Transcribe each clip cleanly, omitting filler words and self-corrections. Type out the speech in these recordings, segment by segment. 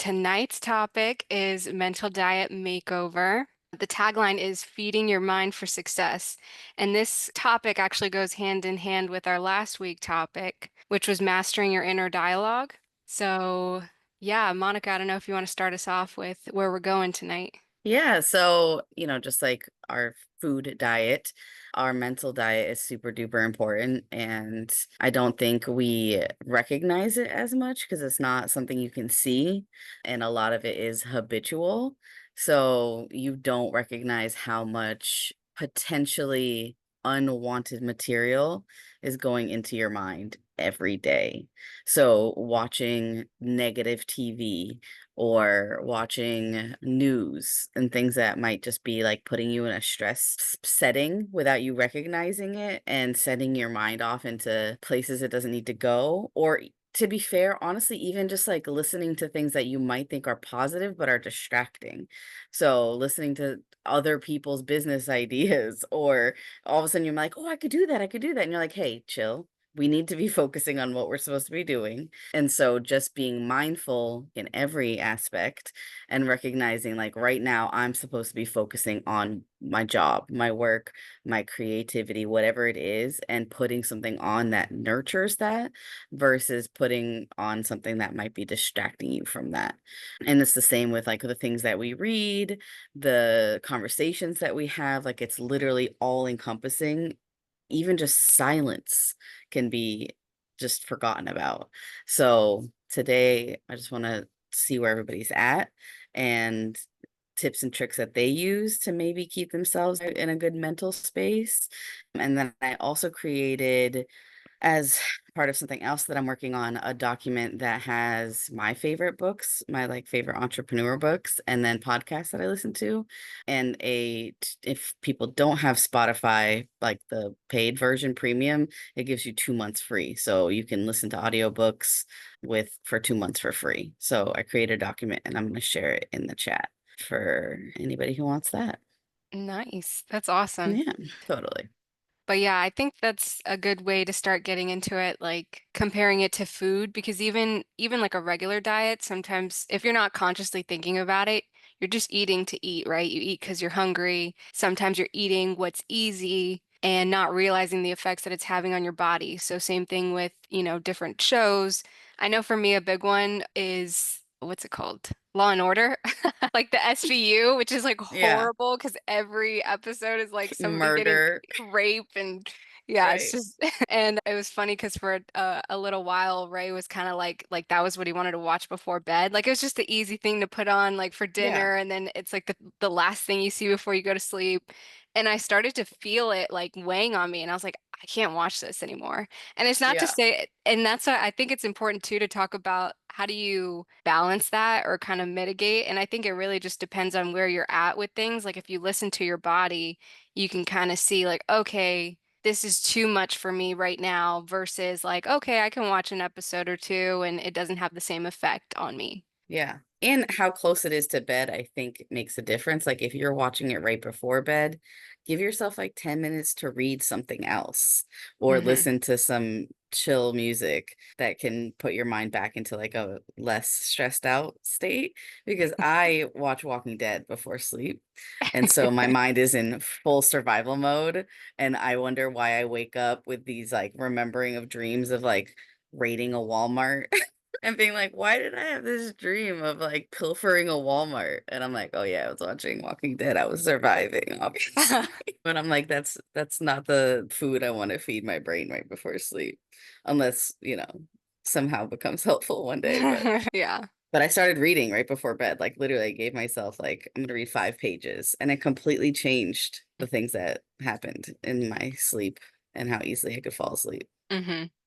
Tonight's topic is Mental Diet Makeover. The tagline is Feeding Your Mind for Success. And this topic actually goes hand in hand with our last week topic, which was Mastering Your Inner Dialogue. So, yeah, Monica, I don't know if you want to start us off with where we're going tonight. Yeah, so, just like our food diet, our mental diet is super duper important. And I don't think we recognize it as much because it's not something you can see. And a lot of it is habitual. So you don't recognize how much potentially unwanted material is going into your mind every day. So watching negative TV or watching news and things that might just be like putting you in a stress setting without you recognizing it and setting your mind off into places it doesn't need to go. Or to be fair, honestly, even just like listening to things that you might think are positive but are distracting. So listening to other people's business ideas, or all of a sudden you're like, oh, I could do that. I could do that. And you're like, hey, chill. We need to be focusing on what we're supposed to be doing. And so just being mindful in every aspect and recognizing like right now I'm supposed to be focusing on my job, my work, my creativity, whatever it is, and putting something on that nurtures that versus putting on something that might be distracting you from that. And it's the same with like the things that we read, the conversations that we have, like it's literally all encompassing. Even just silence can be just forgotten about. So today, I just want to see where everybody's at and tips and tricks that they use to maybe keep themselves in a good mental space. And then I also created, as part of something else that I'm working on, a document that has my favorite books, my like favorite entrepreneur books, and then podcasts that I listen to. And if people don't have Spotify, like the paid version premium, it gives you 2 months free. So you can listen to audiobooks with for 2 months for free. So I created a document and I'm going to share it in the chat for anybody who wants that. Nice. That's awesome. Yeah, totally. But yeah, I think that's a good way to start getting into it, like comparing it to food, because even like a regular diet, sometimes if you're not consciously thinking about it, you're just eating to eat, right? You eat because you're hungry. Sometimes you're eating what's easy and not realizing the effects that it's having on your body. So same thing with, different shows. I know for me a big one is what's it called? Law and Order. Like the SVU, which is like Yeah. horrible because every episode is like somebody getting Murder. rape and yeah, it's Right. just and it was funny because for a little while Ray was kind of like that was what he wanted to watch before bed. Like it was just the easy thing to put on like for Yeah. dinner and then it's like the last thing you see before you go to sleep. And I started to feel it like weighing on me and I was like I can't watch this anymore. And it's not to Yeah. say and that's why I think it's important too to talk about how do you balance that or kind of mitigate. And I think it really just depends on where you're at with things. Like if you listen to your body, you can kind of see like, okay, this is too much for me right now versus like, okay, I can watch an episode or two and it doesn't have the same effect on me. Yeah. And how close it is to bed, I think makes a difference. Like if you're watching it right before bed, give yourself like 10 minutes to read something else or Hmm. listen to some chill music that can put your mind back into like a less stressed out state. Because I watch Walking Dead before sleep. And so my mind is in full survival mode. And I wonder why I wake up with these like remembering of dreams of like raiding a Walmart and being like, why did I have this dream of like pilfering a Walmart? And I'm like, oh yeah, I was watching Walking Dead. I was surviving, obviously. But I'm like, that's not the food I want to feed my brain right before sleep. Unless, somehow becomes helpful one day. Yeah. But I started reading right before bed. Like literally I gave myself like, I'm gonna read 5 pages. And it completely changed the things that happened in my sleep and how easily I could fall asleep.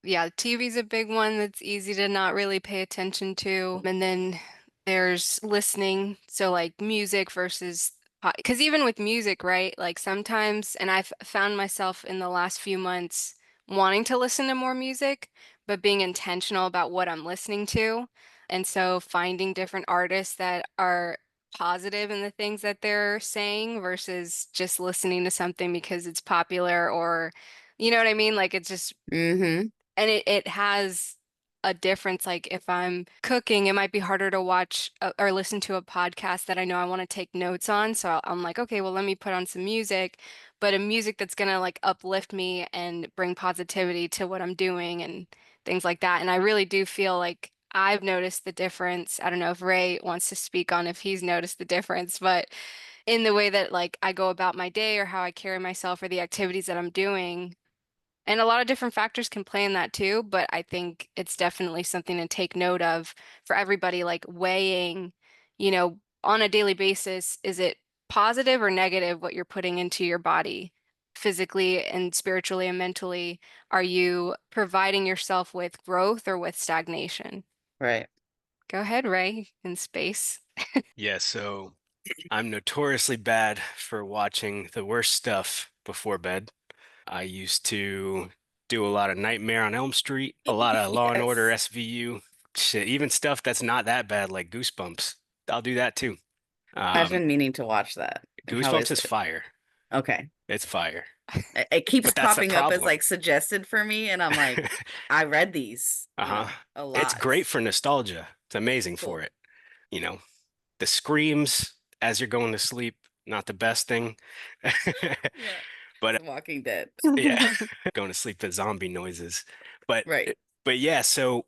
Yeah, TV's a big one that's easy to not really pay attention to. And then there's listening, so like music versus because even with music, right? Like sometimes, and I've found myself in the last few months wanting to listen to more music, but being intentional about what I'm listening to. And so finding different artists that are positive in the things that they're saying versus just listening to something because it's popular or you know what I mean? Like it's just Mm-hmm. and it has a difference. Like if I'm cooking, it might be harder to watch or listen to a podcast that I know I want to take notes on. So I'm like, okay, well, let me put on some music, but a music that's gonna like uplift me and bring positivity to what I'm doing and things like that. And I really do feel like I've noticed the difference. I don't know if Ray wants to speak on if he's noticed the difference, but in the way that like I go about my day or how I carry myself or the activities that I'm doing. And a lot of different factors can play in that too, but I think it's definitely something to take note of for everybody, like weighing, on a daily basis, is it positive or negative what you're putting into your body physically and spiritually and mentally? Are you providing yourself with growth or with stagnation? Right. Go ahead, Ray, in space. Yeah, so I'm notoriously bad for watching the worst stuff before bed. I used to do a lot of Nightmare on Elm Street, a lot of Law and Order Yes. SVU, shit, even stuff that's not that bad, like Goosebumps. I'll do that too. I've Um, been meaning to watch that. How Goosebumps is is it? fire. Okay. It's fire. It keeps But that's the popping up as problem. like suggested for me, and I'm like, I read these, Uh-huh. a It's lot. great for nostalgia. It's amazing for Cool. it. You know, the screams as you're going to sleep, not the best thing. Yeah. But It's Walking Dead. yeah, going to sleep, the zombie noises. But Right. but yeah, so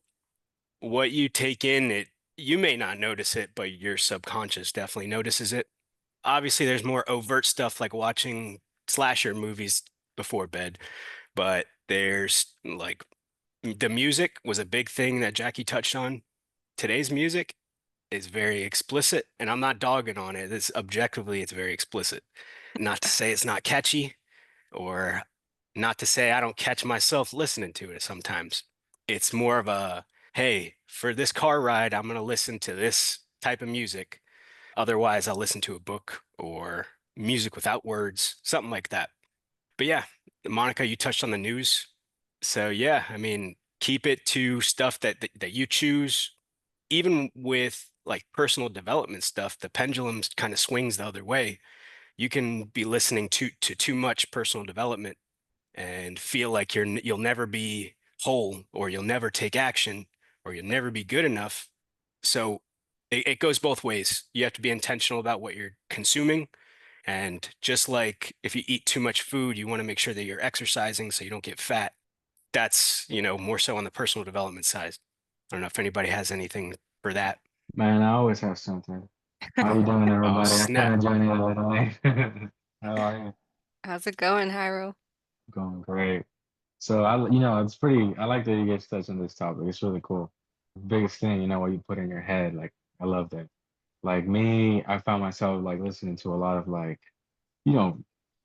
what you take in, it you may not notice it, but your subconscious definitely notices it. Obviously, there's more overt stuff like watching slasher movies before bed, but there's like the music was a big thing that Jackie touched on. Today's music is very explicit, and I'm not dogging on it. It's objectively, it's very explicit. Not to say it's not catchy, or not to say I don't catch myself listening to it sometimes. It's more of a, hey, for this car ride, I'm going to listen to this type of music. Otherwise, I'll listen to a book or music without words, something like that. But yeah, Monica, you touched on the news. So yeah, I mean, keep it to stuff that you choose. Even with like personal development stuff, the pendulum kind of swings the other way. You can be listening to too much personal development and feel like you'll never be whole, or you'll never take action, or you'll never be good enough. So it goes both ways. You have to be intentional about what you're consuming. And just like if you eat too much food, you want to make sure that you're exercising so you don't get fat. That's, more so on the personal development side. I don't know if anybody has anything for that. Man, I always have something. How you doing, Oh, everybody? I kind snap. of joined in a little late. How are you? How's it going, Hyro? Going great. So it's pretty. I like that you guys touched on this topic. It's really cool. Biggest thing, what you put in your head. Like, I love that. Like me, I found myself like listening to a lot of like, you know,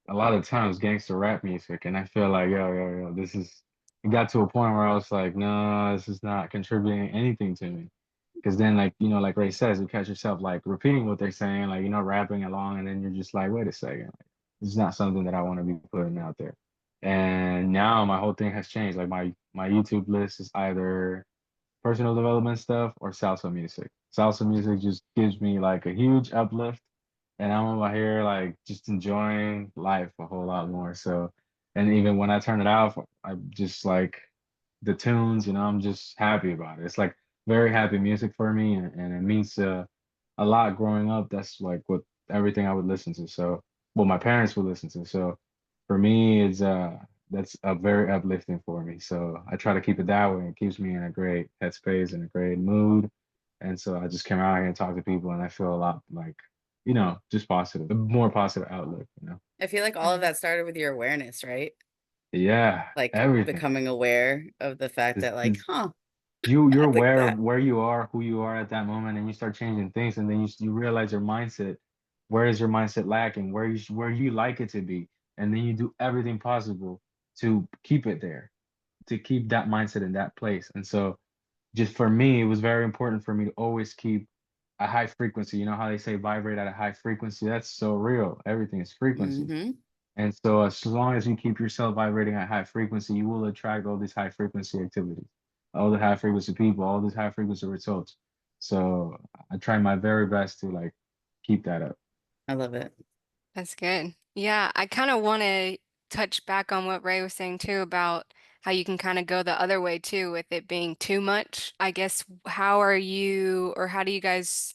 a lot of times gangster rap music, and I feel like, yo, this is. It got to a point where I was like, no, this is not contributing anything to me. Because then, like, like Ray says, you catch yourself like repeating what they're saying, like, rapping along, and then you're just like, wait a second, like, this is not something that I want to be putting out there. And now my whole thing has changed. Like my YouTube list is either personal development stuff or salsa music. Salsa music just gives me like a huge uplift, and I'm over here like just enjoying life a whole lot more. So, and even when I turn it off, I just like the tunes, I'm just happy about it. It's like very happy music for me, and it means a lot growing up. That's like what everything I would listen to. So, what my parents would listen to. So, for me, it's that's very uplifting for me. So I try to keep it that way. It keeps me in a great headspace and a great mood. And so I just come out here and talk to people, and I feel a lot like, just positive, a more positive outlook. I feel like all of Mhm. that started with your awareness, right? Yeah, Like everything. becoming aware of the fact that, like, 'Cause huh, you're I like aware of that. where you are, who you are at that moment, and you start changing things, and then you realize your mindset. Where is your mindset lacking? Where you like it to be, and then you do everything possible to keep it there, to keep that mindset in that place. And so, just for me, it was very important for me to always keep a high frequency. You know how they say vibrate at a high frequency? That's so real. Everything is frequency. Mm-hmm. And so, as long as you keep yourself vibrating at high frequency, you will attract all these high frequency activities, all the high frequency people, all these high frequency results. So, I try my very best to like keep that up. I love it. That's good. Yeah, I kind of want to touch back on what Ray was saying too about how you can kind of go the other way too with it being too much. I guess how are you or how do you guys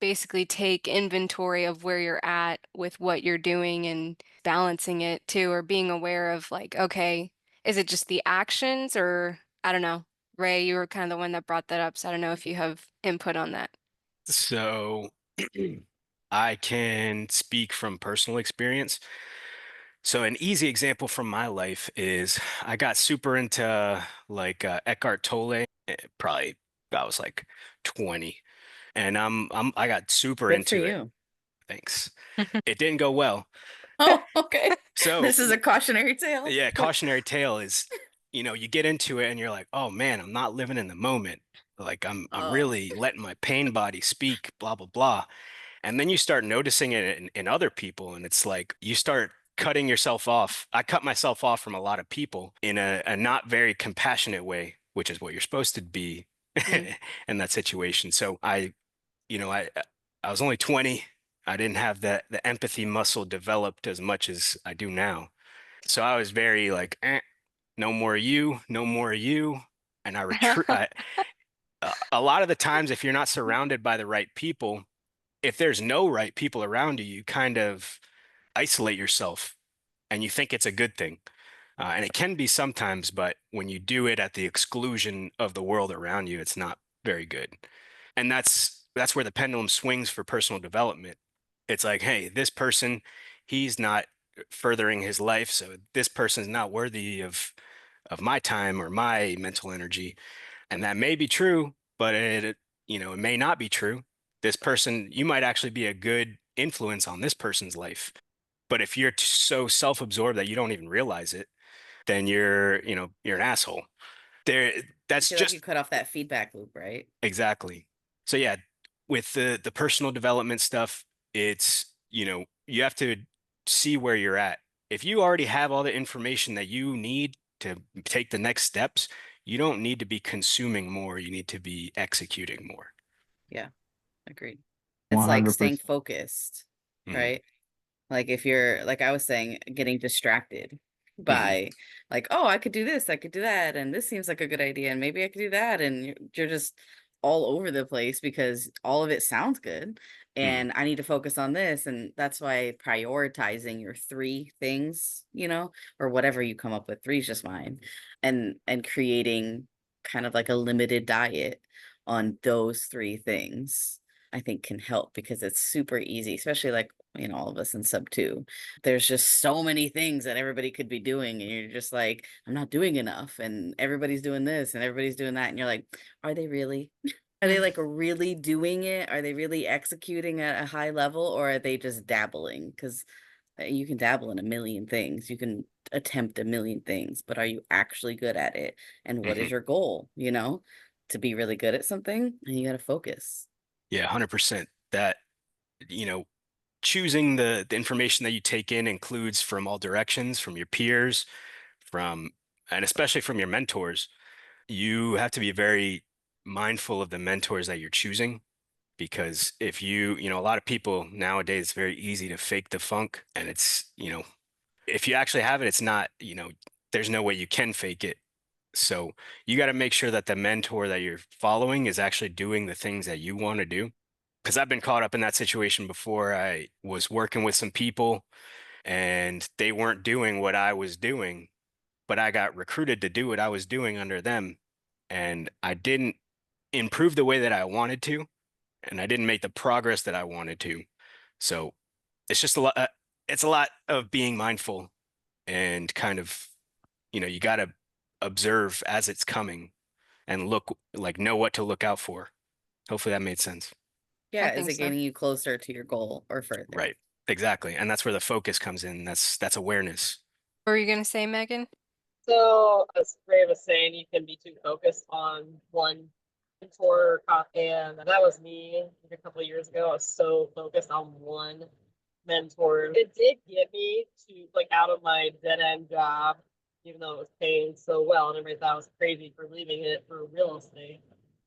basically take inventory of where you're at with what you're doing and balancing it too, or being aware of like, okay, is it just the actions or I don't know. Ray, you were kind of the one that brought that up, so I don't know if you have input on that. So I can speak from personal experience. So an easy example from my life is I got super into like Eckhart Tolle, probably I was like 20, and I got super Good for into it. you. Thanks. It didn't go well. Oh, okay. So This is a cautionary tale. yeah, cautionary tale is, you get into it and you're like, oh man, I'm not living in the moment. Like I'm Oh, really letting my pain body speak, blah blah blah. And then you start noticing it in other people, and it's like you start cutting yourself off. I cut myself off from a lot of people in a not very compassionate way, which is what you're supposed to be Mm. in that situation. So I was only 20. I didn't have the empathy muscle developed as much as I do now. So I was very like, no more you, no more you. And I retreat. A lot of the times, if you're not surrounded by the right people, if there's no right people around you, you kind of isolate yourself and you think it's a good thing. And it can be sometimes, but when you do it at the exclusion of the world around you, it's not very good. And that's where the pendulum swings for personal development. It's like, hey, this person, he's not furthering his life, so this person's not worthy of my time or my mental energy. And that may be true, but it may not be true. This person, you might actually be a good influence on this person's life. But if you're so self-absorbed that you don't even realize it, then you're an asshole. There, you that's feel like you just cut off that feedback loop, right? exactly. So yeah, with the personal development stuff, it's, you have to see where you're at. If you already have all the information that you need to take the next steps, you don't need to be consuming more. You need to be executing more. Yeah, agreed. It's like staying 100%. focused, Hmm. right? Like if you're, like I was saying, getting distracted Hmm. by like, oh, I could do this, I could do that, and this seems like a good idea, and maybe I could do that, and you're just all over the place because all of it sounds good, Hmm. and I need to focus on this, and that's why prioritizing your three things, or whatever you come up with, three is just fine, and creating kind of like a limited diet on those three things. I think can help because it's super easy, especially like, all of us in sub two. There's just so many things that everybody could be doing, and you're just like, I'm not doing enough, and everybody's doing this and everybody's doing that. And you're like, are they really? Are they Mm. like really doing it? Are they really executing at a high level, or are they just dabbling? Because you can dabble in a million things. You can attempt a million things, but are you actually good at it? And what is Hmm. your goal? To be really good at something, and you got to focus. Yeah, 100%. That, you know, choosing the information that you take in includes from all directions, from your peers, and especially from your mentors. You have to be very mindful of the mentors that you're choosing because if a lot of people nowadays, it's very easy to fake the funk. And if you actually have it, it's not, there's no way you can fake it. So you got to make sure that the mentor that you're following is actually doing the things that you want to do. Because I've been caught up in that situation before. I was working with some people and they weren't doing what I was doing, but I got recruited to do what I was doing under them. And I didn't improve the way that I wanted to, and I didn't make the progress that I wanted to. So it's just a lot. It's a lot of being mindful and kind of, you got to observe as it's coming and know what to look out for. Hopefully that made sense. I Yeah, is think it so. getting you closer to your goal or further? Right. Exactly. And that's where the focus comes in. That's awareness. What were you gonna say, Megan? So, as Ray was saying, you can be too focused on one mentor, and that was me a couple of years ago. I was so focused on one mentor. It did get me to like out of my dead end job, even though it was paying so well, and everybody thought I was crazy for leaving it for real estate.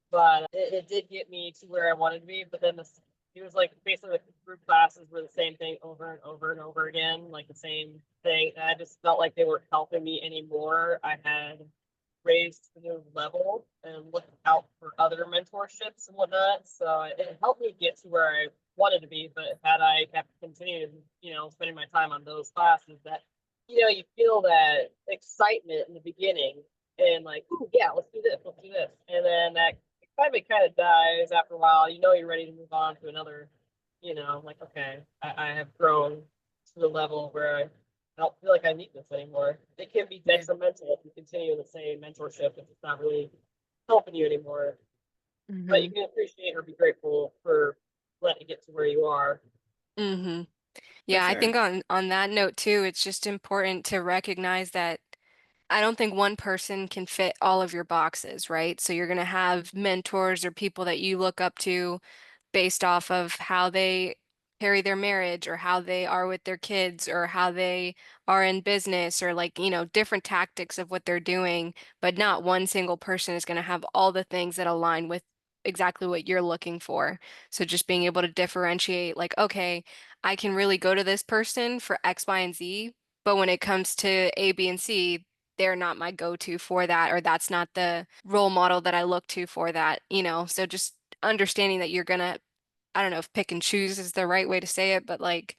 But it did get me to where I wanted to be. But then it was like basically the group classes were the same thing. thing over and over and over again, like the same thing. And I just felt like they weren't helping me anymore. I had raised to a new level and looked out for other mentorships and whatnot. So it helped me get to where I wanted to be. But had I kept continuing, spending my time on those classes, that you feel that excitement in the beginning and like, ooh, yeah, let's do this, and then that excitement kind of dies after a while. You're ready to move on to another. Like, okay, I have grown to the level where I don't feel like I need this anymore. It can be Yeah. detrimental if you continue in the same mentorship if it's not really helping you anymore. But you Mm-hmm. can appreciate or be grateful for letting it get to where you are. Mm-hmm. For Yeah, I sure. think on that note too, it's just important to recognize that I don't think one person can fit all of your boxes, right? So you're going to have mentors or people that you look up to based off of how they carry their marriage or how they are with their kids or how they are in business or like, different tactics of what they're doing, but not one single person is going to have all the things that align with exactly what you're looking for. So just being able to differentiate like, okay, I can really go to this person for X, Y, and Z, but when it comes to A, B, and C, they're not my go-to for that, or that's not the role model that I look to for that. So just understanding that you're gonna, I don't know if pick and choose is the right way to say it, but like,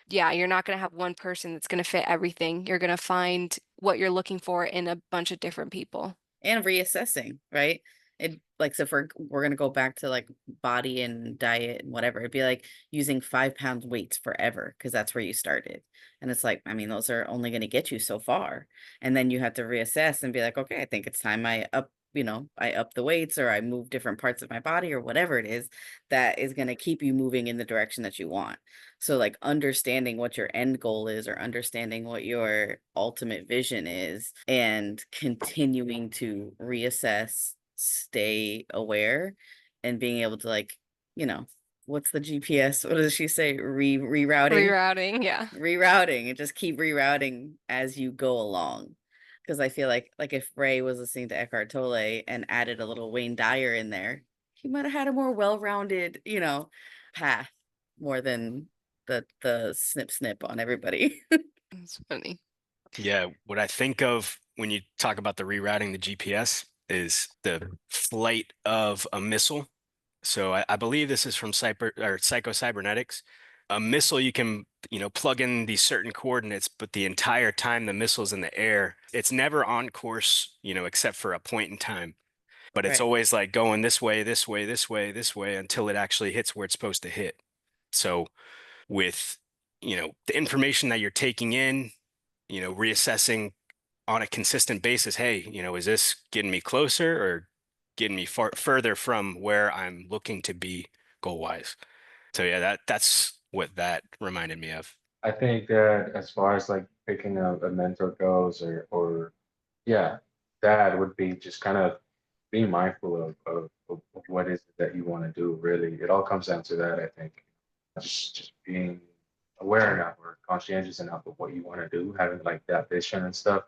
yeah, you're not gonna have one person that's gonna fit everything. You're gonna find what you're looking for in a bunch of different people. And reassessing, right? It like so if we're gonna go back to like body and diet and whatever, it'd be like using 5 pound weights forever because that's where you started. And it's like, I mean, those are only gonna get you so far. And then you have to reassess and be like, okay, I think it's time I up the weights or I move different parts of my body or whatever it is that is gonna keep you moving in the direction that you want. So like understanding what your end goal is or understanding what your ultimate vision is and continuing to reassess, stay aware and being able to like, you know, what's the GPS? What does she say? Rerouting, Rerouting, yeah. rerouting and just keep rerouting as you go along. Because I feel like if Ray was listening to Eckhart Tolle and added a little Wayne Dyer in there, he might have had a more well-rounded, path more than the snip snip on everybody. That's funny. Yeah, what I think of when you talk about the rerouting the GPS is the flight of a missile. So I believe this is from psycho-cybernetics. A missile you can, plug in these certain coordinates, but the entire time the missile's in the air, it's never on course, except for a point in time. But it's Right. always like going this way, this way, this way, this way until it actually hits where it's supposed to hit. So with, the information that you're taking in, reassessing on a consistent basis, hey, is this getting me closer or getting me further from where I'm looking to be goal wise? So yeah, that's what that reminded me of. I think that as far as like picking a mentor goes, or yeah, that would be just kind of being mindful of what is it that you want to do. Really, it all comes down to that. I think just being aware enough or conscientious enough of what you want to do, having like that vision and stuff.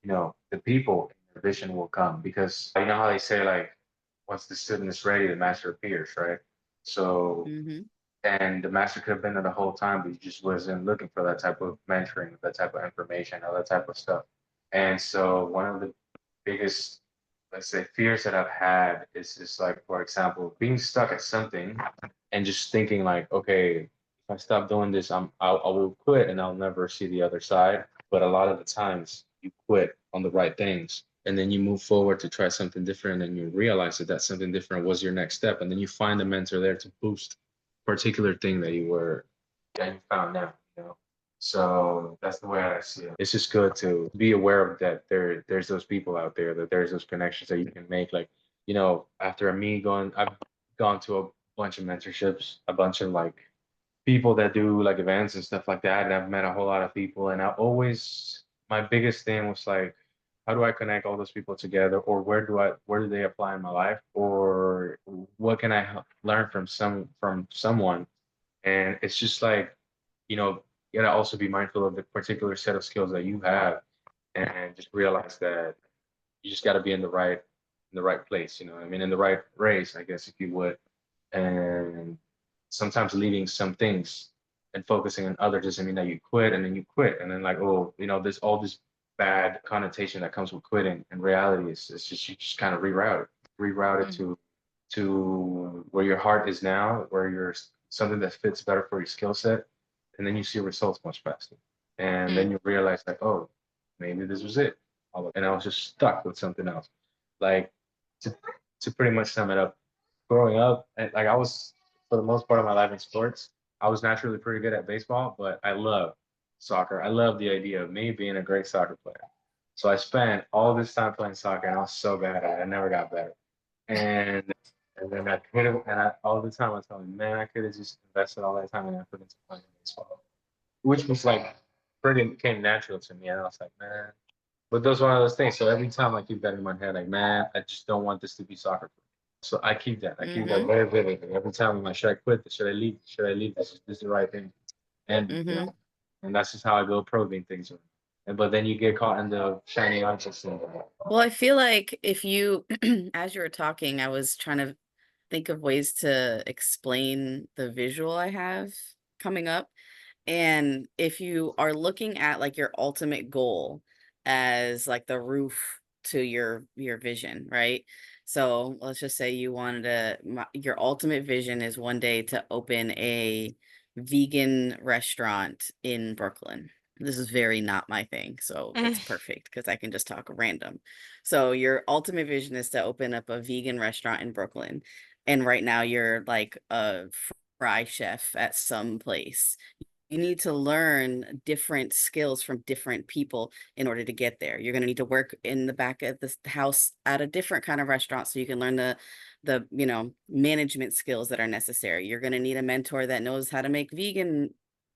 The people in the vision will come because you know how they say like once the student is ready, the master appears, right? So Mm-hmm. and the master could have been there the whole time, but he just wasn't looking for that type of mentoring, that type of information, or that type of stuff. And so one of the biggest, let's say, fears that I've had is like, for example, being stuck at something and just thinking like, okay, if I stop doing this, I will quit and I'll never see the other side. But a lot of the times you quit on the right things. And then you move forward to try something different, and you realize that something different was your next step. And then you find a mentor there to boost particular thing that you found now, So that's the way I see it. It's just good to be aware of that there's those people out there, that there's those connections that you can make. Like, after I've gone to a bunch of mentorships, a bunch of like people that do like events and stuff like that. And I've met a whole lot of people. And my biggest thing was like, how do I connect all those people together? Or where do they apply in my life? Or what can I learn from someone? And it's just like, you gotta also be mindful of the particular set of skills that you have and just realize that you just gotta be in the right place, I mean, in the right race, I guess, if you would. And sometimes leaving some things and focusing on others doesn't mean that you quit and then you quit and then like, oh, there's all this bad connotation that comes with quitting. In reality, it's just you just kind of reroute it Mm. to where your heart is now, where you're something that fits better for your skill set, and then you see results much faster. And then Mm. you realize like, oh, maybe this was it. And I was just stuck with something else. Like to pretty much sum it up, growing up, like I was for the most part of my life in sports, I was naturally pretty good at baseball, but I love soccer. I love the idea of me being a great soccer player. So I spent all this time playing soccer, and I was so bad at it. I never got better. And then I could have, and all the time I was telling, man, I could have just invested all that time and effort into playing baseball, which was like pretty came natural to me. And I was like, man, but those are one of those things. So every time I keep that in my head, like, man, I just don't want this to be soccer for me. So I keep that. I keep that Mm-hmm. very vividly. Every time I'm like, should I quit this? Should I leave? Should I leave this? Is this the right thing? And Mm-hmm. and that's just how I go probing things. And but then you get caught in the shiny object syndrome. Well, I feel like if you, as you were talking, I was trying to think of ways to explain the visual I have coming up. And if you are looking at like your ultimate goal as like the roof to your vision, right? So let's just say you wanted your ultimate vision is one day to open a vegan restaurant in Brooklyn. This is very not my thing, so it's perfect because I can just talk random. So your ultimate vision is to open up a vegan restaurant in Brooklyn, and right now you're like a fry chef at some place. You need to learn different skills from different people in order to get there. You're going to need to work in the back of the house at a different kind of restaurant so you can learn the management skills that are necessary. You're going to need a mentor that knows how to make vegan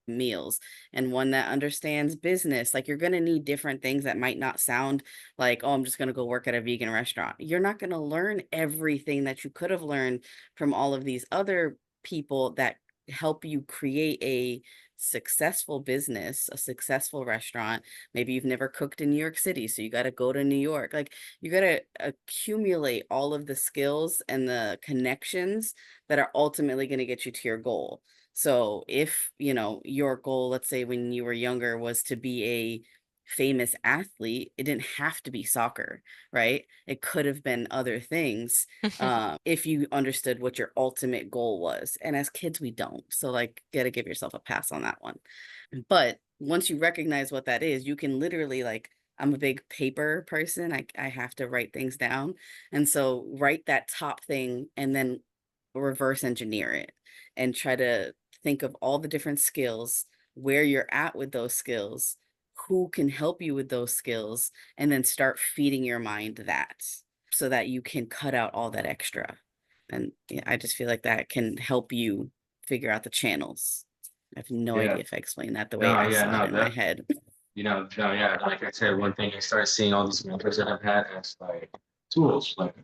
meals and one that understands business. Like you're going to need different things that might not sound like, oh, I'm just going to go work at a vegan restaurant. You're not going to learn everything that you could have learned from all of these other people that help you create a successful business, a successful restaurant. Maybe you've never cooked in New York City, so you got to go to New York. Like you got to accumulate all of the skills and the connections that are ultimately going to get you to your goal. So if, your goal, let's say when you were younger was to be a famous athlete, it didn't have to be soccer, right? It could have been other things if you understood what your ultimate goal was. And as kids, we don't. So, like, gotta give yourself a pass on that one. But once you recognize what that is, you can literally, like, I'm a big paper person. I have to write things down. And so, write that top thing and then reverse engineer it and try to think of all the different skills, where you're at with those skills, who can help you with those skills, and then start feeding your mind that so that you can cut out all that extra. And yeah, I just feel like that can help you figure out the channels. I have no Yeah. idea if I explained that the way No, I yeah, saw it no, in my that head. no, yeah, like I said, one thing I started seeing all these mentors that I've had as like tools, like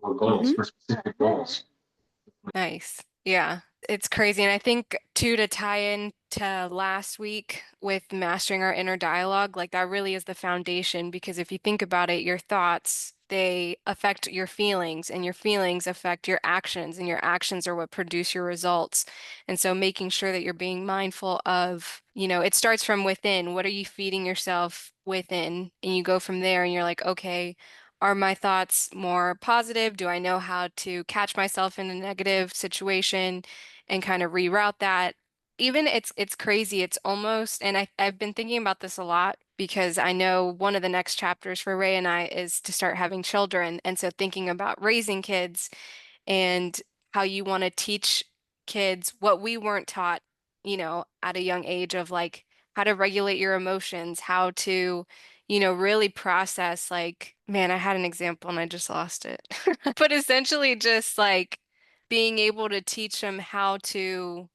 for goals, Hmm. for specific goals. Nice. Yeah. It's crazy. And I think too, to tie in to last week with mastering our inner dialogue, like that really is the foundation because if you think about it, your thoughts, they affect your feelings and your feelings affect your actions and your actions are what produce your results. And so making sure that you're being mindful of, it starts from within. What are you feeding yourself within? And you go from there and you're like, okay, are my thoughts more positive? Do I know how to catch myself in a negative situation and kind of reroute that? Even it's crazy. It's almost, and I've been thinking about this a lot because I know one of the next chapters for Ray and I is to start having children. And so thinking about raising kids and how you want to teach kids what we weren't taught, at a young age of like how to regulate your emotions, how to, really process like, man, I had an example and I just lost it. But essentially just like being able to teach them how to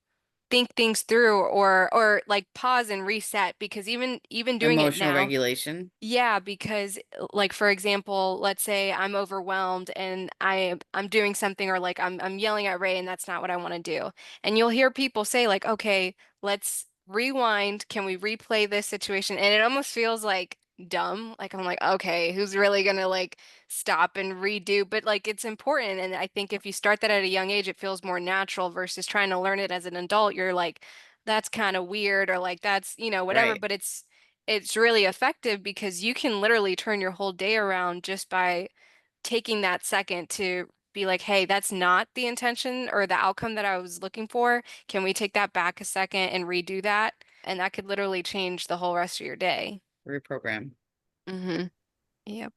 think things through or like pause and reset because even doing it Emotional now. regulation. Yeah, because like for example, let's say I'm overwhelmed and I'm doing something or like I'm yelling at Ray and that's not what I want to do. And you'll hear people say like, "Okay, let's rewind. Can we replay this situation?" And it almost feels like dumb. Like I'm like, "Okay, who's really gonna like stop and redo?" But like it's important and I think if you start that at a young age, it feels more natural versus trying to learn it as an adult. You're like that's kind of weird, or like that's, whatever, Right. but it's really effective because you can literally turn your whole day around just by taking that second to be like, hey, that's not the intention or the outcome that I was looking for. Can we take that back a second and redo that? And that could literally change the whole rest of your day. Reprogram. Mm-hmm. Yep.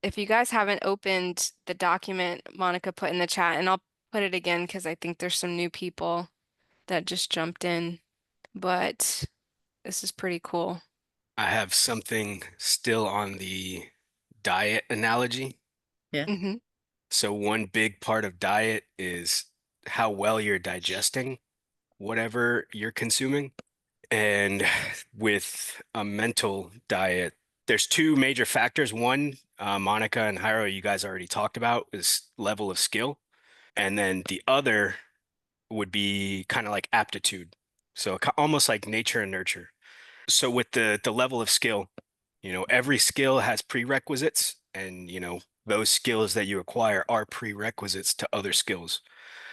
If you guys haven't opened the document Monica put in the chat, and I'll put it again because I think there's some new people that just jumped in, but this is pretty cool. I have something still on the diet analogy. Yeah. Mm-hmm. So one big part of diet is how well you're digesting whatever you're consuming. And with a mental diet, there's two major factors. One, Monica and Hyro, you guys already talked about, is level of skill. And then the other would be kind of like aptitude. So almost like nature and nurture. So with the level of skill, every skill has prerequisites, and those skills that you acquire are prerequisites to other skills.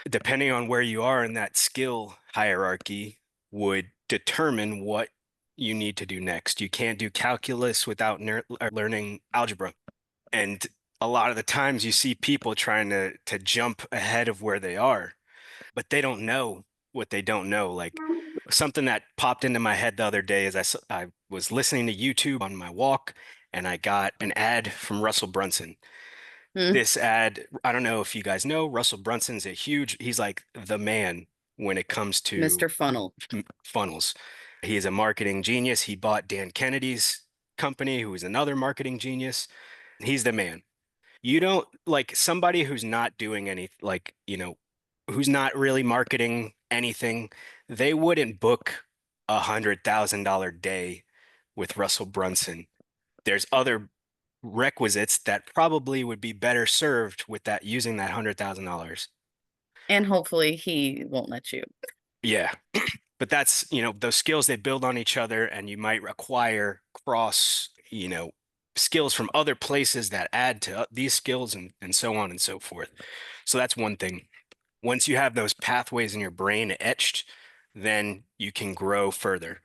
Depending on where you are in that skill hierarchy would determine what you need to do next. You can't do calculus without learning algebra. And a lot of the times you see people trying to jump ahead of where they are, but they don't know what they don't know. Like something that popped into my head the other day is I was listening to YouTube on my walk, and I got an ad from Russell Brunson. Hmm. This ad, I don't know if you guys know, Russell Brunson's he's like the man when it comes to Mr. Funnel. funnels. He is a marketing genius. He bought Dan Kennedy's company, who is another marketing genius. He's the man. You don't like somebody who's not doing any, like, who's not really marketing anything. They wouldn't book $100,000 day with Russell Brunson. There's other requisites that probably would be better served with that using that $100,000. And hopefully he won't let you. Yeah. But that's, those skills they build on each other, and you might acquire cross, skills from other places that add to these skills, and so on and so forth. So that's one thing. Once you have those pathways in your brain etched, then you can grow further.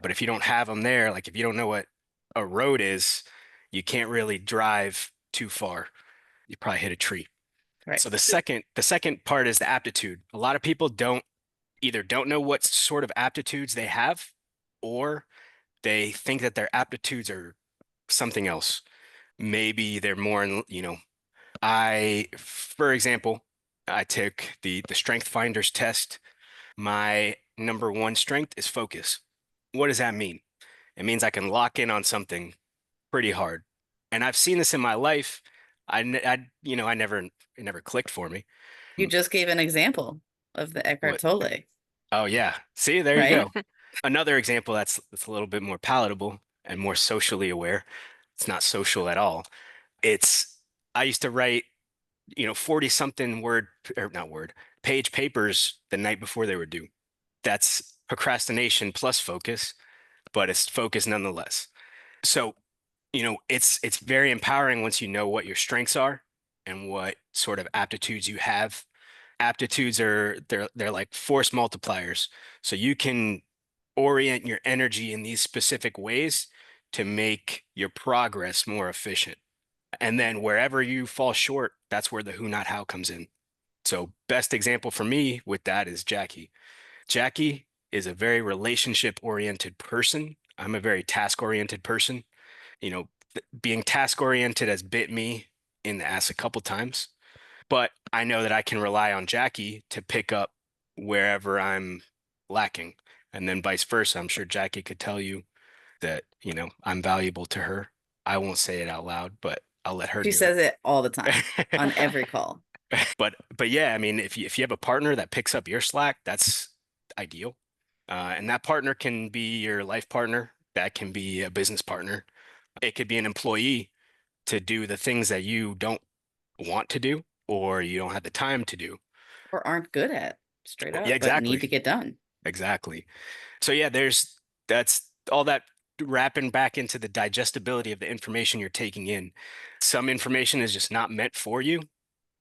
But if you don't have them there, like if you don't know what a road is, you can't really drive too far. You probably hit a tree. Right. So the second part is the aptitude. A lot of people don't know what sort of aptitudes they have, or they think that their aptitudes are something else. Maybe they're more in, for example, I took the Strength Finders test. My number one strength is focus. What does that mean? It means I can lock in on something pretty hard. And I've seen this in my life. I never, it never clicked for me. You just gave an example of the Eckhart What? Tolle, Oh yeah. See, there you right? go. Another example that's a little bit more palatable and more socially aware. It's not social at all. It's I used to write, 40 something word, or not word, page papers the night before they were due. That's procrastination plus focus, but it's focus nonetheless. So, it's very empowering once you know what your strengths are and what sort of aptitudes you have. Aptitudes they're like force multipliers. So you can orient your energy in these specific ways to make your progress more efficient. And then wherever you fall short, that's where the who not how comes in. So best example for me with that is Jackie. Jackie is a very relationship oriented person. I'm a very task oriented person. Being task oriented has bit me in the ass a couple times, but I know that I can rely on Jackie to pick up wherever I'm lacking. And then vice versa. I'm sure Jackie could tell you that, I'm valuable to her. I won't say it out loud, but I'll let her She do says it all the time it. on every call. But yeah, I mean, if you have a partner that picks up your slack, that's ideal. And that partner can be your life partner. That can be a business partner. It could be an employee to do the things that you don't want to do or you don't have the time to do. Or aren't good at, straight Yeah, up, but need exactly. to get done. Exactly. So yeah, that's all that wrapping back into the digestibility of the information you're taking in. Some information is just not meant for you.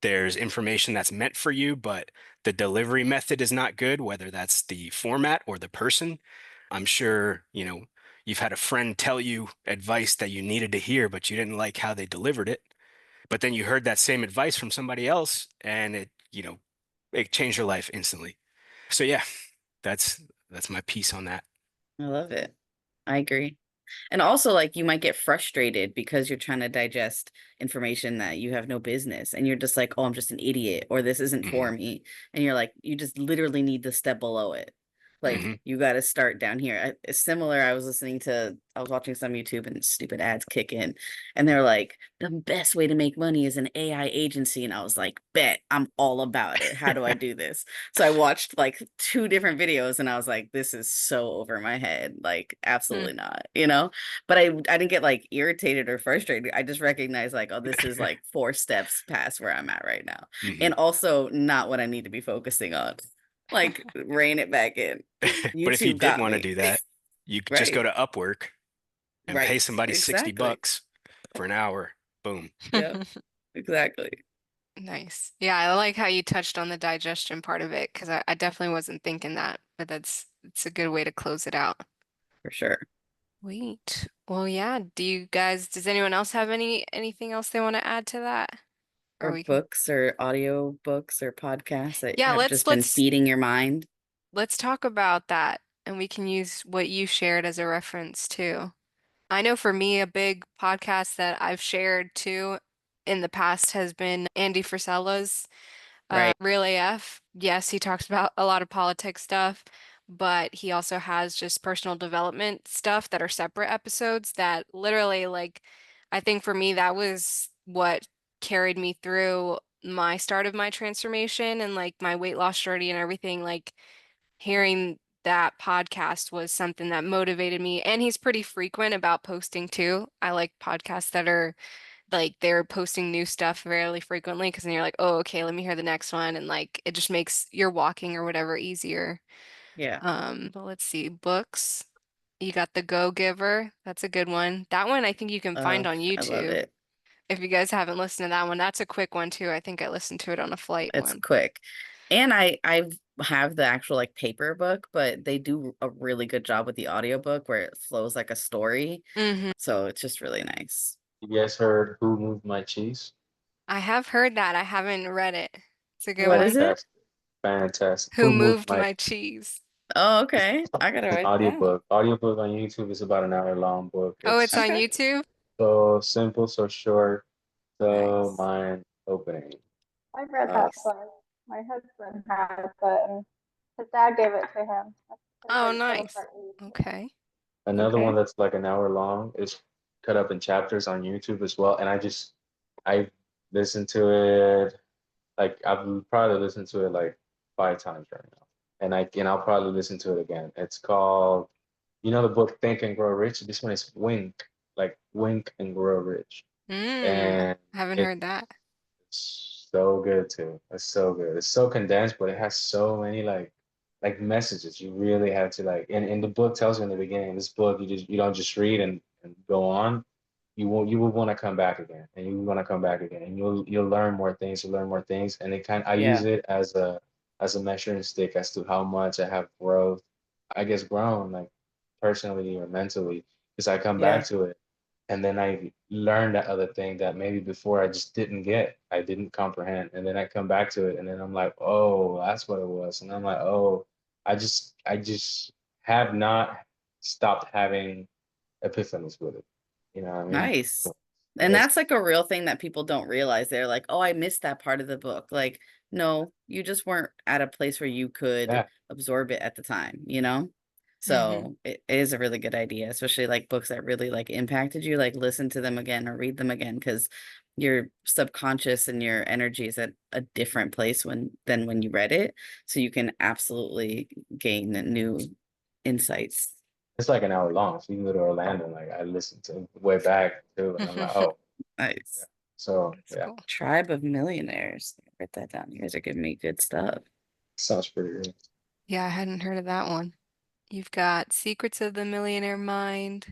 there's information that's meant for you, but the delivery method is not good, whether that's the format or the person. I'm sure, you've had a friend tell you advice that you needed to hear, but you didn't like how they delivered it. But then you heard that same advice from somebody else and it changed your life instantly. So yeah, that's my piece on that. I love it. I agree. And also, like, you might get frustrated because you're trying to digest information that you have no business. And you're just like, oh, I'm just an idiot, or this isn't for Hmm. me. And you're like, you just literally need to step below it. Like, Hmm. you got to start down here. It's similar. I was watching some YouTube and stupid ads kick in. And they're like, the best way to make money is an AI agency. And I was like, bet, I'm all about it. How do I do this? So I watched like 2 different videos and I was like, this is so over my head. Like, absolutely not, you know? But I didn't get like irritated or frustrated. I just recognized like, oh, this is like 4 steps past where I'm at right now. Hmm. And also not what I need to be focusing on. Like rein it back in. But if you YouTube did got want to me. do that, you could just go Right. to Upwork and pay Right. somebody 60 Exactly. bucks for an hour. Boom. Yep. Exactly. Nice. Yeah, I like how you touched on the digestion part of it because I definitely wasn't thinking that, but it's a good way to close it out. For sure. Sweet. Well, yeah. Does anyone else have anything else they want to add to that? Or Or we can, books or audio books or podcasts that yeah, have let's just been let's feeding your mind. let's talk about that and we can use what you shared as a reference too. I know for me, a big podcast that I've shared too in the past has been Andy Frisella's Right. Real AF. Yes, he talks about a lot of politics stuff, but he also has just personal development stuff that are separate episodes that literally, like, I think for me, that was what carried me through my start of my transformation and like my weight loss journey and everything. Like, hearing that podcast was something that motivated me. And he's pretty frequent about posting too. I like podcasts that are like they're posting new stuff fairly frequently because then you're like, oh, okay, let me hear the next one. And like it just makes your walking or whatever easier. Yeah. But let's see, books. You got The Go Giver. That's a good one. That one I think you can find Oh, on I love YouTube. it. If you guys haven't listened to that one, that's a quick one too. I think I listened to it on a flight It's one. quick. And I have the actual like paper book, but they do a really good job with the audiobook where it flows like a story. Hmm. So it's just really nice. You guys heard Who Moved My Cheese? I have heard that. I haven't read it. It's a good What is one. it? Fantastic. Fantastic. Who Who Moved moved My my cheese? Oh, okay. I gotta An write it down. audiobook. Audiobook on YouTube is about an hour long book. Oh, it's It's on Okay. YouTube? so simple, so short, so Nice. mind opening. I've read that Nice. book. My husband has it, and his dad gave it to him. It's a Oh, good book nice. that he Okay. Another one Okay. that's like an hour long is cut up in chapters on YouTube as well. And I listened to it like I've probably listened to it like 5 times right now. And I'll probably listen to it again. It's called, the book Think and Grow Rich. This one is Wink, like Wink and Grow Rich. And Haven't it's heard that. so good too. It's so good. It's so condensed, but it has so many like messages. You really have to like and the book tells you in the beginning, this book you don't just read and go on. You will want to come back again and you want to come back again and you'll learn more things, you learn more things. And I use Yeah. it as a measuring stick as to how much I have growth, I guess grown like personally or mentally, because I come Yeah. back to it and then I learned that other thing that maybe before I just didn't get, I didn't comprehend, and then I come back to it, and then I'm like, oh, that's what it was, and I'm like, oh, I just have not stopped having epiphanies with it. You know what I mean? Nice. And And it's that's like a real thing that people don't realize. They're like, oh, I missed that part of the book. Like, no, you just weren't at a place where you could yeah, absorb it at the time, you know? Hmm. So it is a really good idea, especially like books that really like impacted you, like listen to them again or read them again because your subconscious and your energy is at a different place than when you read it. So you can absolutely gain new insights. it's like an hour long. So you can go to Orlando, like I listened to way back too, and I'm like, oh, yeah. Nice. So That's yeah, cool. Tribe of Millionaires. Write that down. You guys are giving me good stuff. sounds pretty good. Yeah, I hadn't heard of that one. You've got Secrets of the Millionaire Mind.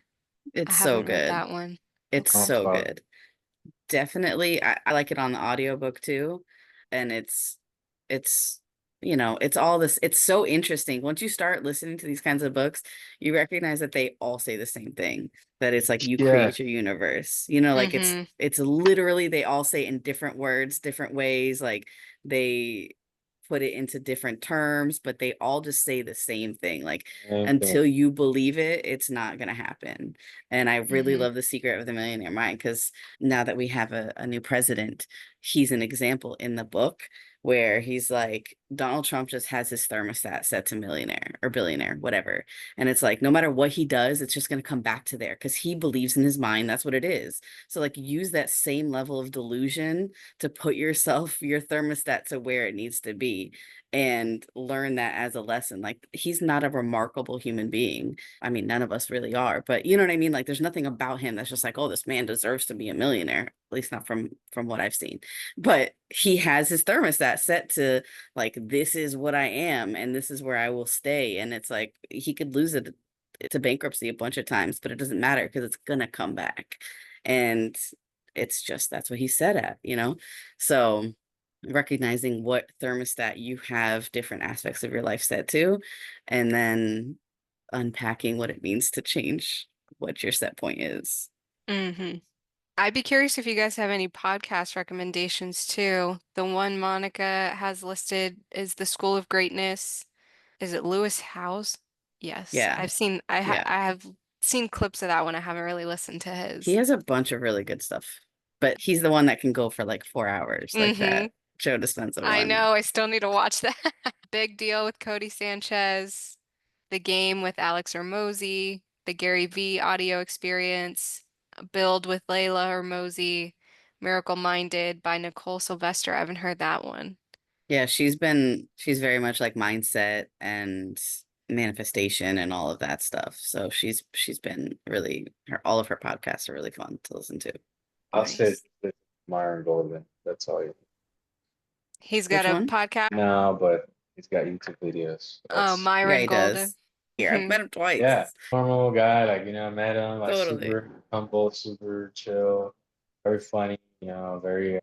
I It's so haven't read good. that one. It's Okay. so About good. Definitely. I like it on the audiobook too. and it's it's all this. It's so interesting. Once you start listening to these kinds of books, you recognize that they all say the same thing, that it's like you Yeah. create your universe, like Mm-hmm. it's literally, they all say in different words, different ways, like they put it into different terms, but they all just say the same thing. Like, Same thing. until you believe it, it's not going to happen. And I really Mm-hmm. love The Secret of the Millionaire Mind, because now that we have a new president, he's an example in the book where he's like, Donald Trump just has his thermostat set to millionaire or billionaire, whatever. And it's like, no matter what he does, it's just going to come back to there because he believes in his mind. That's what it is. So, like, use that same level of delusion to put your thermostat to where it needs to be, and learn that as a lesson. Like, he's not a remarkable human being. I mean, none of us really are, but you know what I mean? Like, there's nothing about him that's just like, oh, this man deserves to be a millionaire, at least not from what I've seen. But he has his thermostat set to, like, this is what I am and this is where I will stay. And it's like, he could lose it to bankruptcy a bunch of times, but it doesn't matter because it's gonna come back. And it's just, that's what he's set at. So recognizing what thermostat you have different aspects of your life set to, and then unpacking what it means to change what your set point is. Mm-hmm. I'd be curious if you guys have any podcast recommendations too. The one Monica has listed is The School of Greatness. Is it Lewis Howes? Yes, Yeah. Yeah. I have seen clips of that one. I haven't really listened to He his. has a bunch of really good stuff, but he's the one that can go for like 4 hours, like Mm-hmm. that Joe Dispenza I one. know. I still need to watch that. Big Deal with Cody Sanchez. The Game with Alex Hormozy. The Gary V audio experience. Build with Layla Hormozy. Miracle Minded by Nicole Sylvester. I haven't heard that one. Yeah, she's very much like mindset and manifestation and all of that stuff. So she's been really, all of her podcasts are really fun to listen to. I'll say Nice. Myron Golden. That's all you. He's got Which a one? podcast. No, but he's got YouTube videos. Oh, That's Yeah, Myron he Golden. does. Here, I've met him yeah, twice. normal guy. Like, I met him. Like, Totally. super humble, super chill, very funny. Very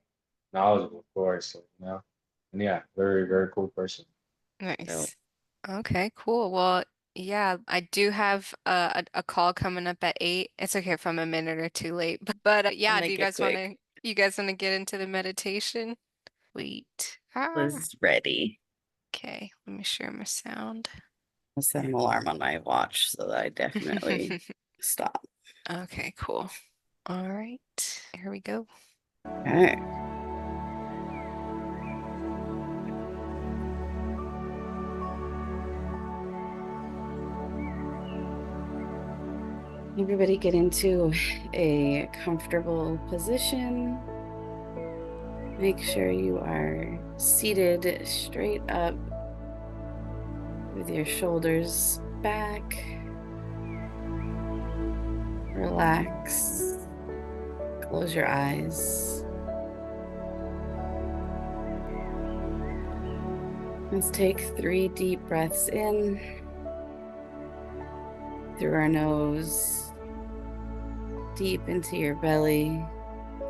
knowledgeable, of course. And yeah, very very cool person. So, Nice. Okay, cool. Well, yeah, I do have a call coming up at 8. It's okay if I'm a minute or two late, but I'll yeah, do make it quick. you guys want to get into the meditation? Wait. Liz is ready. Okay, let me share my sound. I'll set an alarm on my watch so that I definitely stop. Okay, cool. All right, here we go. Okay. Everybody get into a comfortable position. Make sure you are seated straight up with your shoulders back. Relax. Close your eyes. Let's take 3 deep breaths in through our nose, deep into your belly,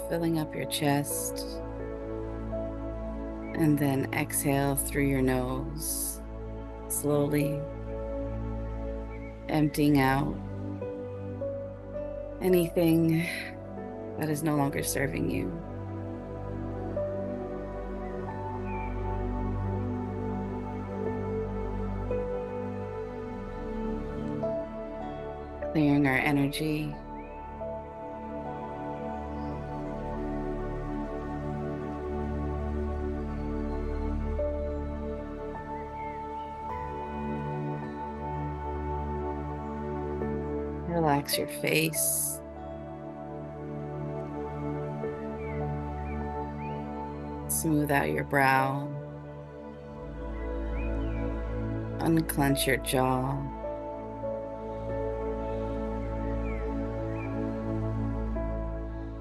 filling up your chest. And then exhale through your nose, slowly emptying out anything that is no longer serving you. Clearing our energy. Relax your face. Smooth out your brow. Unclench your jaw.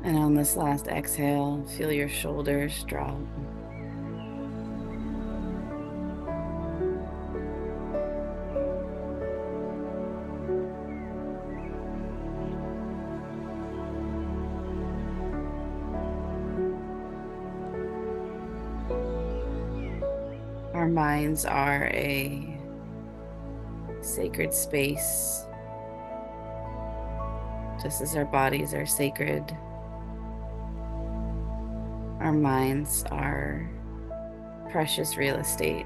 And on this last exhale, feel your shoulders drop. minds are a sacred space, just as our bodies are sacred. Our minds are precious real estate.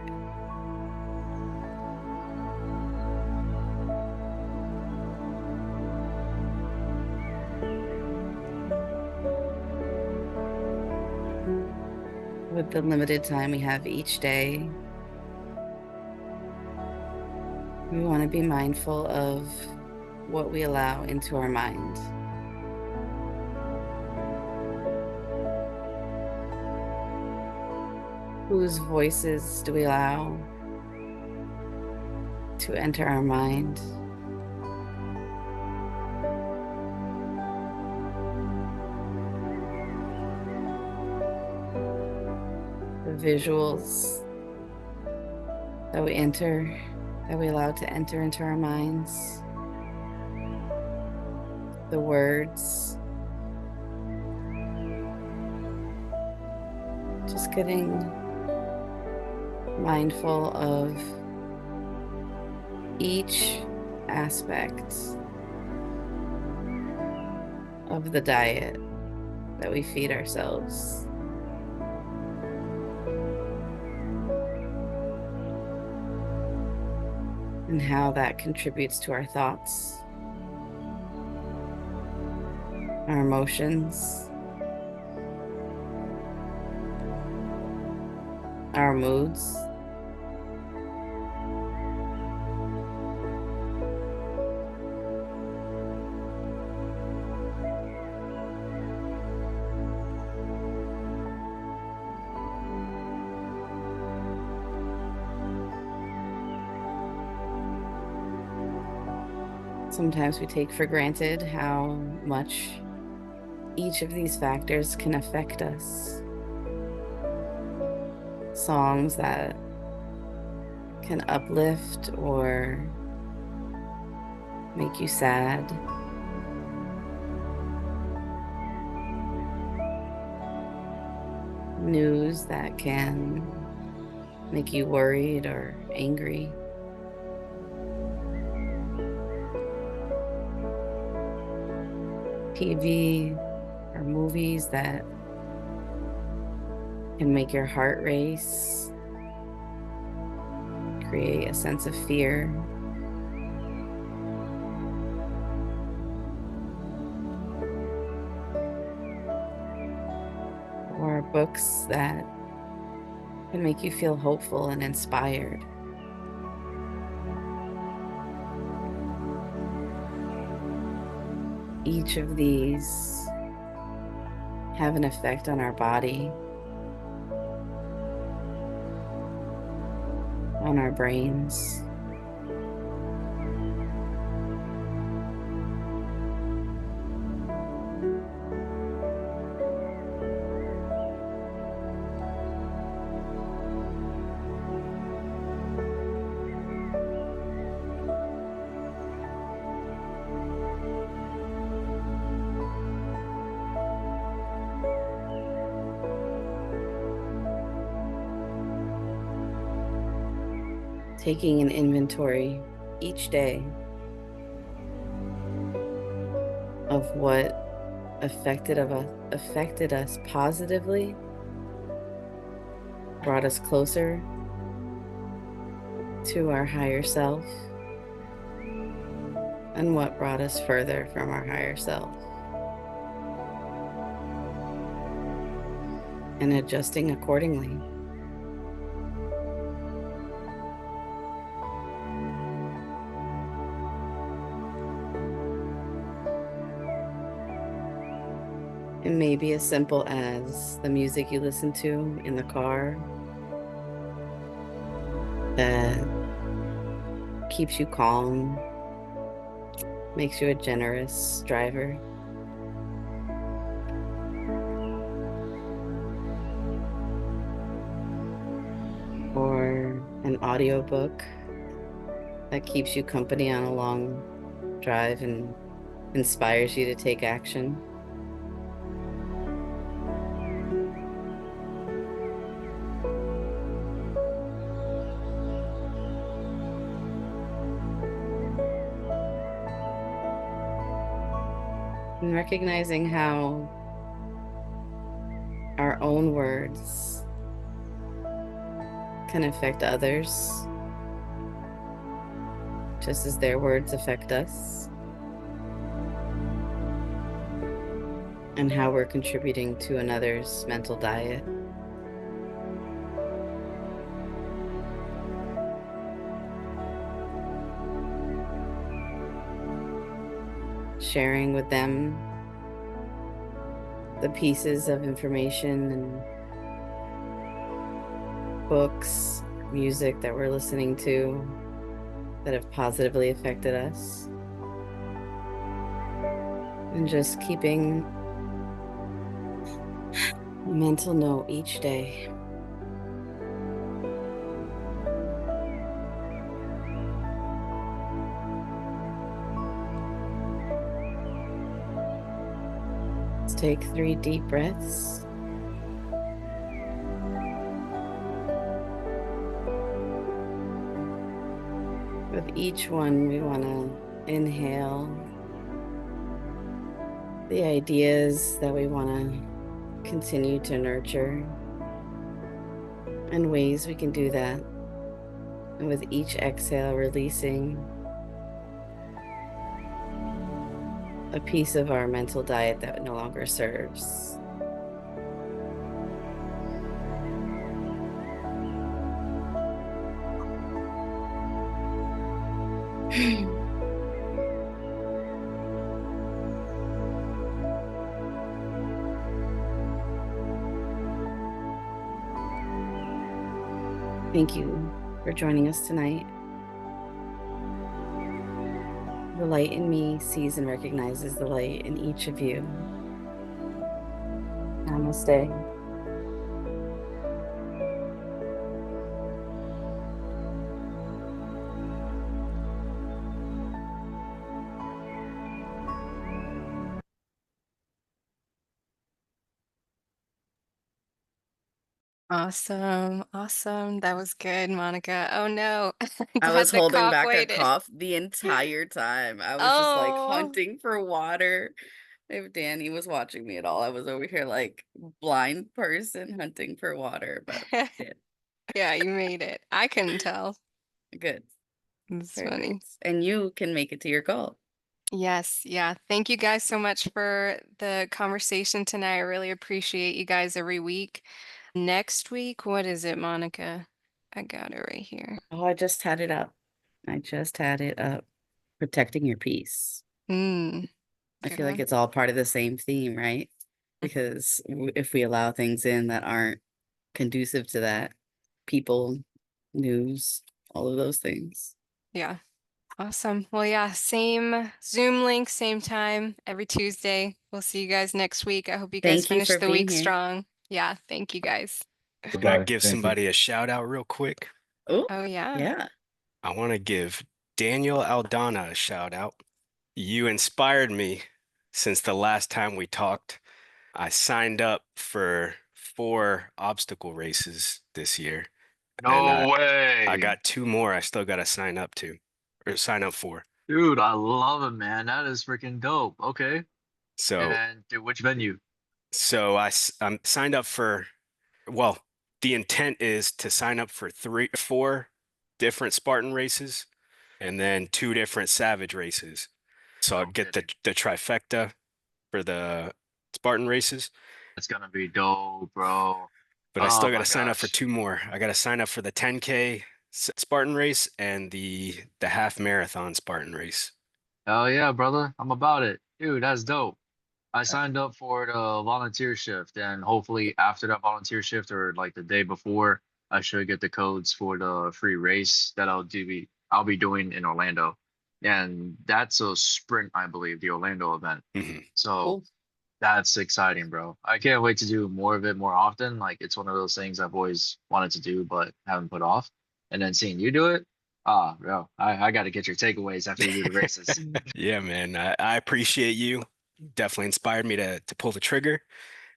With the limited time we have each day, we want to be mindful of what we allow into our mind. Whose voices do we allow to enter our mind? The visuals that we allow to enter into our minds, the words, just getting mindful of each aspect of the diet that we feed ourselves. And how that contributes to our thoughts, our emotions, our moods. Sometimes we take for granted how much each of these factors can affect us. Songs that can uplift or make you sad. News that can make you worried or angry. TV or movies that can make your heart race, create a sense of fear. Or books that can make you feel hopeful and inspired. Each of these have an effect on our body, on our brains. Taking an inventory each day of what affected us positively, brought us closer to our higher self, and what brought us further from our higher self. And adjusting accordingly. It may be as simple as the music you listen to in the car that keeps you calm, makes you a generous driver. Or an audiobook that keeps you company on a long drive and inspires you to take action. And recognizing how our own words can affect others just as their words affect us, and how we're contributing to another's mental diet. Sharing with them the pieces of information and books, music that we're listening to that have positively affected us. And just keeping a mental note each day. Let's take 3 deep breaths. With each one, we want to inhale the ideas that we want to continue to nurture and ways we can do that. And with each exhale, releasing a piece of our mental diet that no longer serves. Thank you for joining us tonight. The light in me sees and recognizes the light in each of you. Namaste. Awesome. Awesome. That was good, Monica. Oh no. I'm I glad was the holding cough back a waited. cough the entire time. I was just like Oh. hunting for water. If Danny was watching me at all, I was over here like blind person hunting for water, but yeah, Yeah, you made it. I couldn't tell. good. It's funny. Perfect. And you can make it to your goal. Yes, yeah. Thank you guys so much for the conversation tonight. I really appreciate you guys every week. Next week, what is it, Monica? I got it right here. Oh, I just had it up. I just had it up. Protecting your peace. Mm, I good feel like one. it's all part of the same theme, right? Because if we allow things in that aren't conducive to that, people, news, all of those things. Yeah. Awesome. Well, yeah, same Zoom link, same time every Tuesday. We'll see you guys next week. I hope you guys Thank you finish for the being week here. strong. Yeah, thank you guys. Can I Goodbye. give Thank you. somebody a shout out real quick? Oh, Oh, yeah. yeah. I want to give Daniel Aldana a shout out. You inspired me since the last time we talked. I signed up for 4 obstacle races this year, and No I way. got 2 more I still got to sign up to or sign up for. Dude, I love it, man. That is freaking dope. Okay. So, And dude, which venue? I'm signed up for, well, the intent is to sign up for 4 different Spartan races and then 2 different Savage races. So I'll No get the kidding. the trifecta for the Spartan races, It's gonna be dope, bro. but I Oh still got my to sign up for gosh. 2 more. I got to sign up for the 10K Spartan race and the half marathon Spartan race. Hell yeah, brother. I'm about it. Dude, that's dope. I signed up for the volunteer shift, and hopefully after that volunteer shift or like the day before, I should get the codes for the free race that I'll be doing in Orlando. And that's a sprint, I believe, the Orlando event. Mhm. So Cool. that's exciting, bro. I can't wait to do more of it more often. Like it's one of those things I've always wanted to do but haven't put off. And then seeing you do it, bro, I got to get your takeaways after you do the races. Yeah, man. I appreciate you. Definitely inspired me to pull the trigger,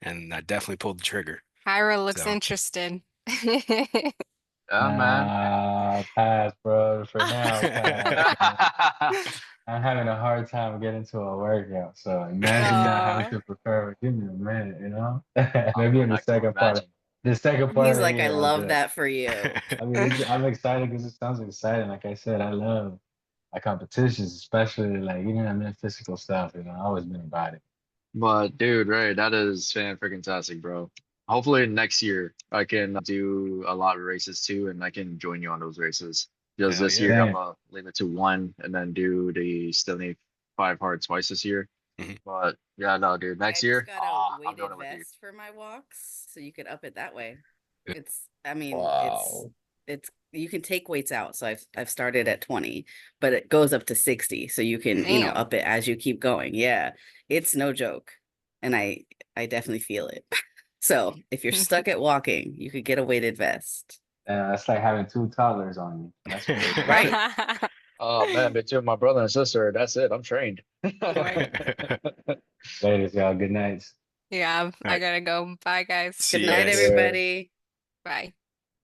and I definitely pulled the trigger. Hyra looks So, interested. Yeah, man. Nah, pass, bro. For now, pass, man. I'm having a hard time getting to a workout. So imagine not having Aw. to prepare. Give me a minute, you know? Oh Maybe in man, I can imagine. the second And part he's of the like, I year, I'll do love it. that for you. I mean, I'm excited because it sounds exciting. Like I said, I love like competitions, especially like I'm in physical stuff. I've always been about it. But dude, Ray, that is fan freaking tastic, bro. Hopefully next year I can do a lot of races too, and I can join you on those races. Just Hell this yeah. year, I'm Same. gonna leave it to one, and then do the still need 5 hard twice this year. Mhm. But yeah, no, dude, I next just year, got a I'm weighted doing it with you. vest for my walks, so you could up it that way. I mean, Wow. it's you can take weights out. So I've started at 20, but it goes up to 60. So you can, Damn. up it as you keep going. Yeah. It's no joke. And I definitely feel it. So if you're stuck at walking, you could get a weighted vest. It's like having two toddlers on you. That's crazy. Right. Oh man, between my brother and sister, that's it. I'm trained. Right. Ladies, y'all. Good nights. Yeah, All I right. gotta go. Bye, guys. Good See you night, guys. Yeah. everybody. Bye.